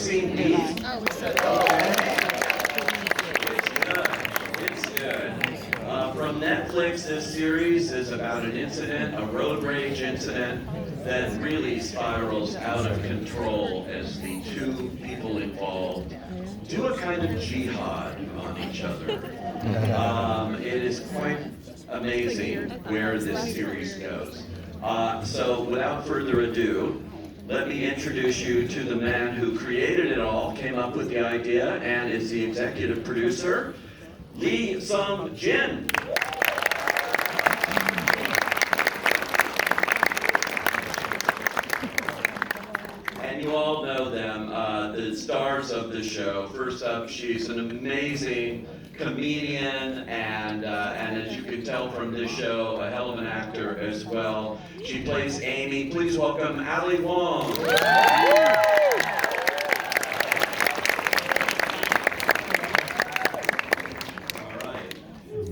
seen Beef? Okay. It's good. From Netflix, this series is about an incident, a road rage incident, that really spirals out of control as the two people involved do a kind of jihad on each other. It is quite amazing where this series goes. So without further ado, let me introduce you to the man who created it all, came up with the idea, and is the executive producer, Lee Sung-jin. And you all know them, the stars of the show. First up, she's an amazing comedian and as you can tell from this show, a hell of an actor as well. She plays Amy. Please welcome Ali Wong.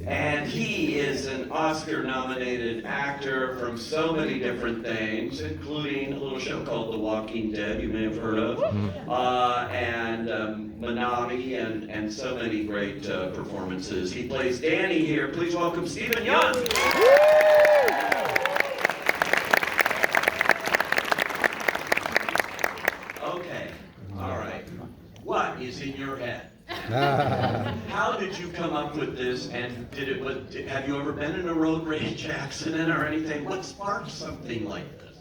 And he is an Oscar-nominated actor from so many different things, including a little show called The Walking Dead, you may have heard of, and Minami, and so many great performances. He plays Danny here. Please welcome Yeun. Okay, all right. What is in your head? How did you come up with this, and have you ever been in a road rage accident or anything? What sparked something like this?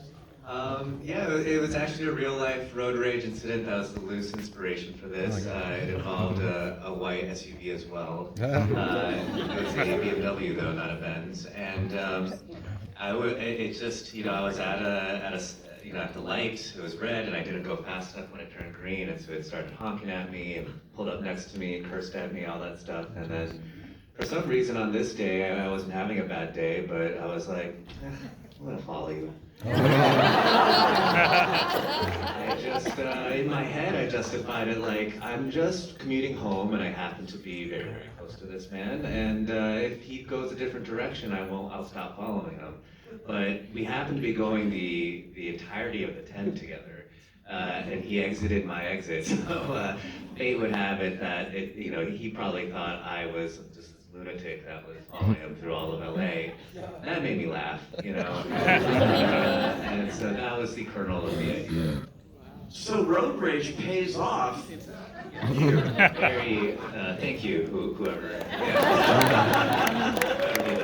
Yeah, it was actually a real life road rage incident that was the loose inspiration for this. It involved a white SUV as well. It was a BMW though, not a Benz. And I was at the light, it was red, and I didn't go fast enough when it turned green, and so it started honking at me and pulled up next to me, cursed at me, all that stuff. And then for some reason on this day, I wasn't having a bad day, but I was like, I'm gonna follow you. In my head, I justified it like, I'm just commuting home and I happen to be very, very close to this man, and if he goes a different direction, I'll stop following him. But we happened to be going the entirety of the 10 together, and he exited my exit, so fate would have it that he probably thought I was just lunatic that was following him through all of LA. That made me laugh, and so that was the kernel of the idea. So road rage pays off. Thank you, whoever. Yeah.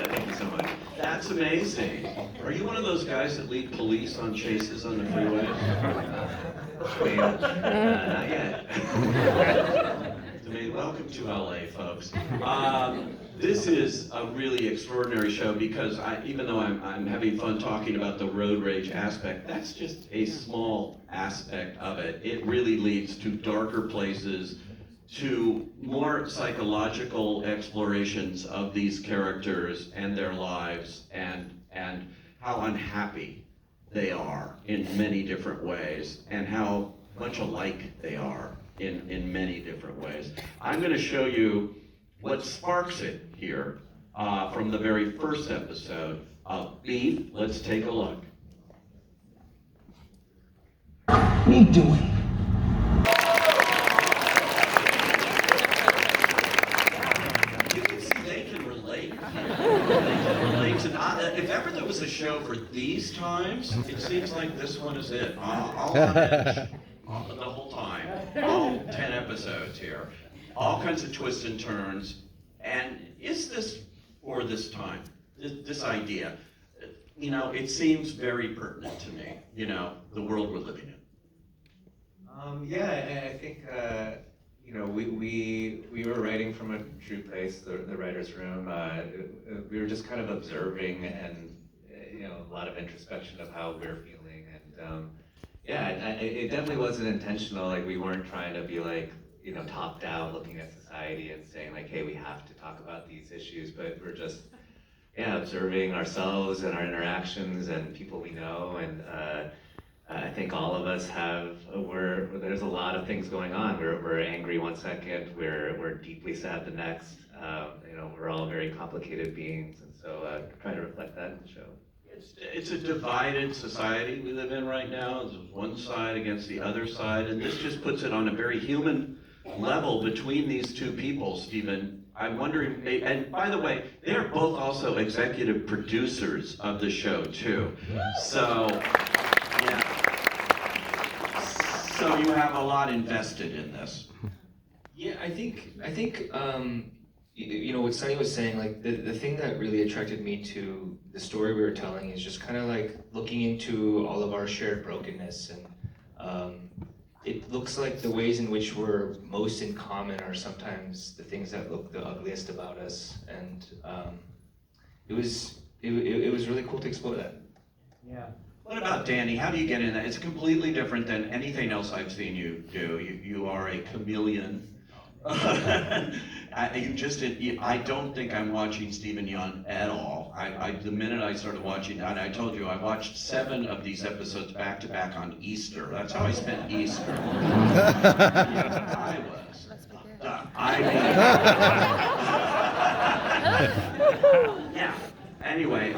Thank you so much. That's amazing. Are you one of those guys that lead police on chases on the freeway? Not yet. Welcome to LA, folks. This is a really extraordinary show because even though I'm having fun talking about the road rage aspect, that's just a small aspect of it. It really leads to darker places, to more psychological explorations of these characters and their lives, and how unhappy they are in many different ways, and how much alike they are in many different ways. I'm going to show you what sparks it here from the very first episode of Beef. Let's take a look. What are you doing? You can see they can relate. They can relate to if ever there was a show for these times, it seems like this one is it. All on edge. The whole time, all 10 episodes here, all kinds of twists and turns. And is this for this time, this idea? It seems very pertinent to me, the world we're living in. Yeah, I think we were writing from a true place, the writer's room. We were just kind of observing and a lot of introspection of how we're feeling, and yeah, it definitely wasn't intentional. Like, we weren't trying to be like, top down looking at society and saying like, hey, we have to talk about these issues, but we're just, observing ourselves and our interactions and people we know, and I think all of us there's a lot of things going on. We're angry one second, we're deeply sad the next. We're all very complicated beings, and so try to reflect that in the show. It's a divided society we live in right now. There's one side against the other side, and this just puts it on a very human level between these two people, Stephen. I'm wondering, and by the way, they're both also executive producers of the show too. So, yeah. So you have a lot invested in this. Yeah, I think you know what Sunny was saying, like the thing that really attracted me to the story we were telling is just kind of like looking into all of our shared brokenness, and it looks like the ways in which we're most in common are sometimes the things that look the ugliest about us, and it was really cool to explore that. Yeah. What about Danny? How do you get in that? It's completely different than anything else I've seen you do. You are a chameleon. I don't think I'm watching Stephen Yeun at all. The minute I started watching that, I told you I watched 7 of these episodes back to back on Easter. That's how I spent Easter. I was. Yeah. Anyway,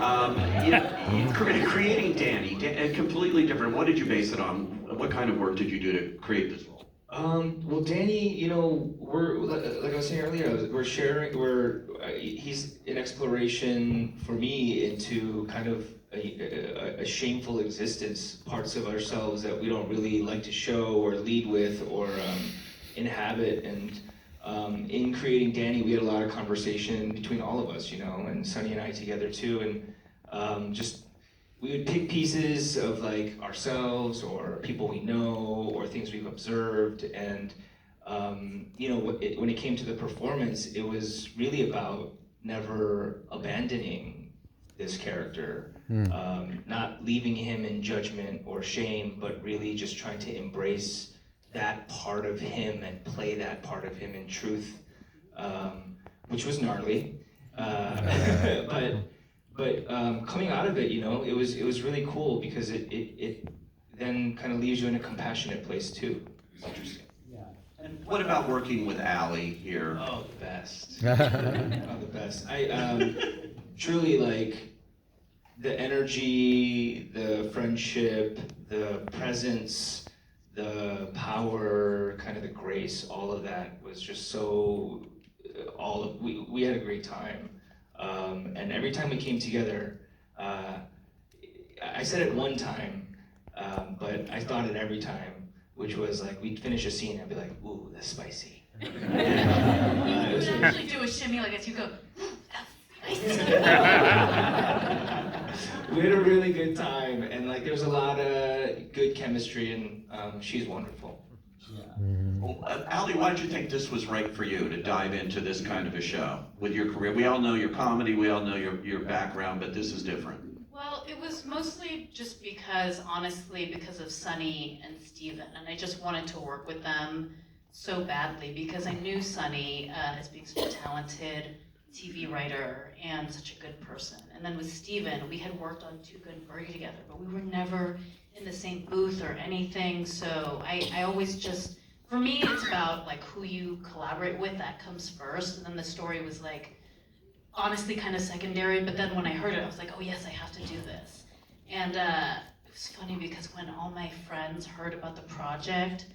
creating Danny, completely different. What did you base it on? What kind of work did you do to create this role? Well, Danny, you know, we're like I was saying earlier, he's an exploration for me into kind of a shameful existence, parts of ourselves that we don't really like to show or lead with or inhabit. And in creating Danny, we had a lot of conversation between all of us, you know, and Sunny and I together too, and just we would pick pieces of like ourselves or people we know or things we've observed, and you know, when it came to the performance, it was really about never abandoning this character, not leaving him in judgment or shame, but really just trying to embrace that part of him and play that part of him in truth, which was gnarly, but coming out of it, you know, it was really cool because it then kind of leaves you in a compassionate place too. It's interesting. Yeah. And what about working with Allie here? Oh, the best. Oh, the best. I truly like the energy, the friendship, the presence, the power, kind of the grace, all of that was just so, we had a great time. And every time we came together, I said it one time, but I thought it every time, which was like, we'd finish a scene and I'd be like, ooh, that's spicy. You would actually do a shimmy like this, you go, that's spicy. We had a really good time, and like there's a lot of good chemistry, and she's wonderful. Well, Allie, why did you think this was right for you to dive into this kind of a show with your career? We all know your comedy, we all know your background, but this is different. Well, it was mostly just because, honestly, because of Sunny and Steven, and I just wanted to work with them so badly because I knew Sunny as being such a talented TV writer and such a good person. And then with Steven, we had worked on Too Good and Birdie together, but we were never in the same booth or anything, so I always just, for me, it's about like who you collaborate with, that comes first, and then the story was like, honestly kind of secondary, but then when I heard it, I was like, oh yes, I have to do this. And it was funny because when all my friends heard about the project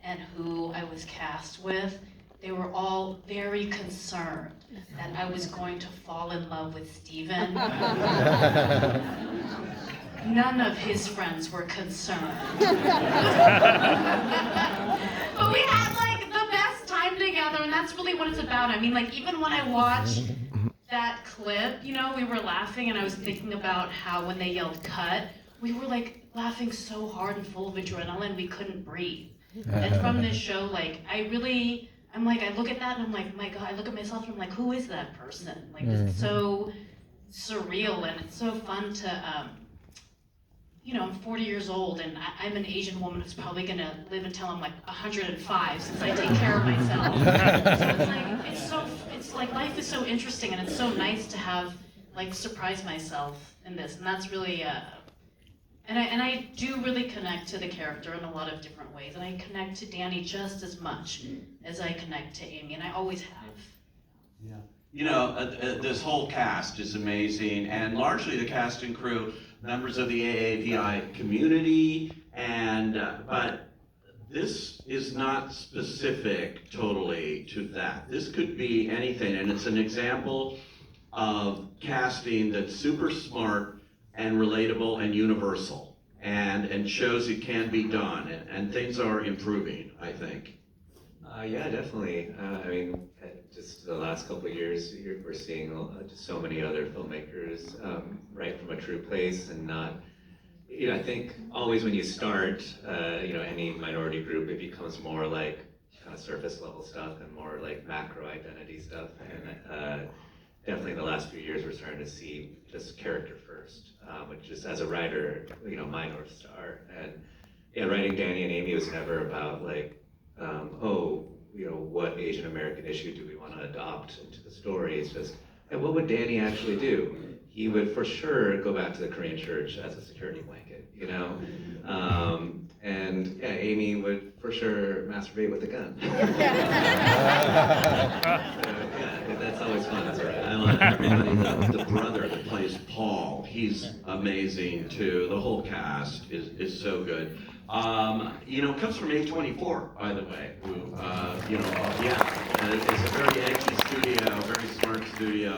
and who I was cast with, they were all very concerned that I was going to fall in love with Steven. None of his friends were concerned. But we had like the best time together, and that's really what it's about. I mean, like even when I watched that clip, you know, we were laughing and I was thinking about how when they yelled cut, we were like laughing so hard and full of adrenaline we couldn't breathe. And from this show, like I'm like, I look at that and I'm like, my God, I look at myself and I'm like, who is that person? Like, it's so surreal and it's so fun to, you know, I'm 40 years old and I'm an Asian woman who's probably gonna live until I'm like 105 since I take care of myself. So it's like life is so interesting and it's so nice to have, like, surprise myself in this. And that's really, and I do really connect to the character in a lot of different ways. And I connect to Danny just as much as I connect to Amy, and I always have. Yeah. You know, this whole cast is amazing, and largely the cast and crew members of the AAPI community, and but this is not specific totally to that. This could be anything, and it's an example of casting that's super smart and relatable and universal, and shows it can be done, and things are improving, I think. Yeah, definitely. I mean, just the last couple of years, we're seeing just so many other filmmakers write from a true place and not. I think always when you start, any minority group, it becomes more like kind of surface level stuff and more like macro identity stuff. And definitely in the last few years, we're starting to see just character first, which is, as a writer, my North Star. And writing Danny and Amy was never about like, what Asian American issue do we want to adopt into the story? It's just, hey, what would Danny actually do? He would for sure go back to the Korean church as a security blanket, and yeah, Amy would for sure masturbate with a gun. Yeah, that's always fun. That's all right. I love everybody. The brother that plays Paul, he's amazing too. The whole cast is so good. It comes from A24, by the way. Who, and it's a very edgy studio, very smart studio,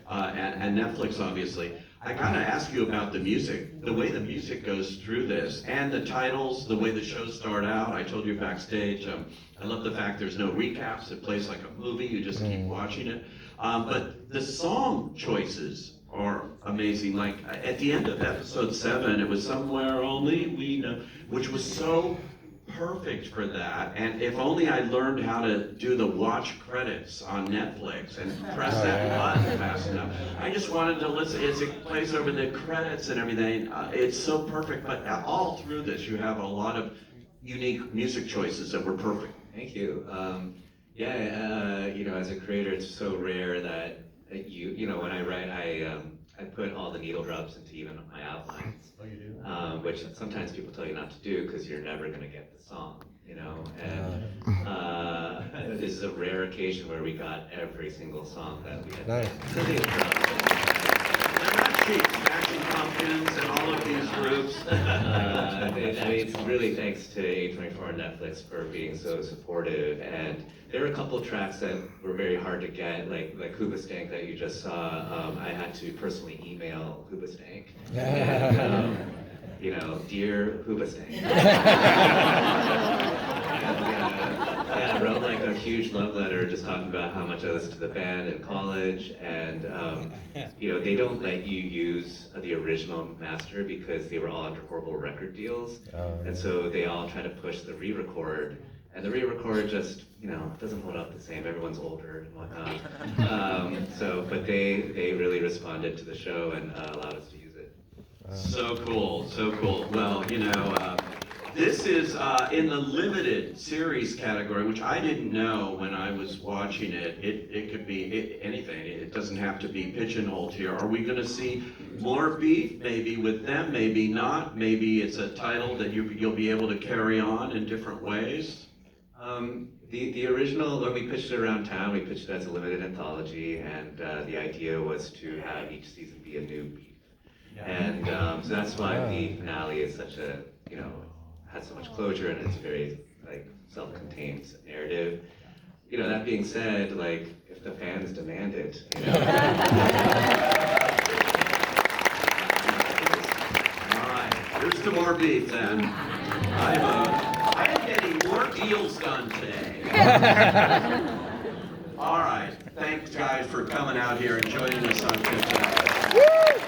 and Netflix, obviously. I gotta ask you about the music, the way the music goes through this, and the titles, the way the shows start out. I told you backstage, I love the fact there's no recaps. It plays like a movie. You just keep watching it. But the song choices are amazing. Like at the end of episode 7, it was Somewhere Only We Know, which was so perfect for that. And if only I learned how to do the watch credits on Netflix and press that button fast enough. I just wanted to listen as it plays over the credits and everything. It's so perfect, but all through this you have a lot of unique music choices that were perfect. Thank you. As a creator, it's so rare that when I write, I put all the needle drops into even my outlines. Oh, you do? Which sometimes people tell you not to do because you're never going to get the song, And this is a rare occasion where we got every single song that we had. Nice. They're not cheap. Smashing Pumpkins and all of these groups. It's really thanks to A24 and Netflix for being so supportive. And there were a couple of tracks that were very hard to get, like Hoobastank that you just saw. I had to personally email Hoobastank. And, dear Hoobastank. I wrote like a huge love letter just talking about how much I listened to the band in college, and they don't let you use the original master because they were all under horrible record deals, and so they all try to push the re-record, and the re-record just doesn't hold up the same. Everyone's older and whatnot, but they really responded to the show and allowed us to use it. So cool, so cool. Well, this is in the limited series category, which I didn't know when I was watching it. It could be anything. It doesn't have to be pigeonholed here. Are we going to see more beef? Maybe with them, maybe not. Maybe it's a title that you'll be able to carry on in different ways. The original, when we pitched it around town, we pitched it as a limited anthology, and the idea was to have each season be a new beef. And so that's why the finale is such a, has so much closure, and it's very self-contained narrative. That being said, if the fans demand it, All right, here's to more beef then. I am getting more deals done today. All right, thanks guys for coming out here and joining us on Fifth Avenue.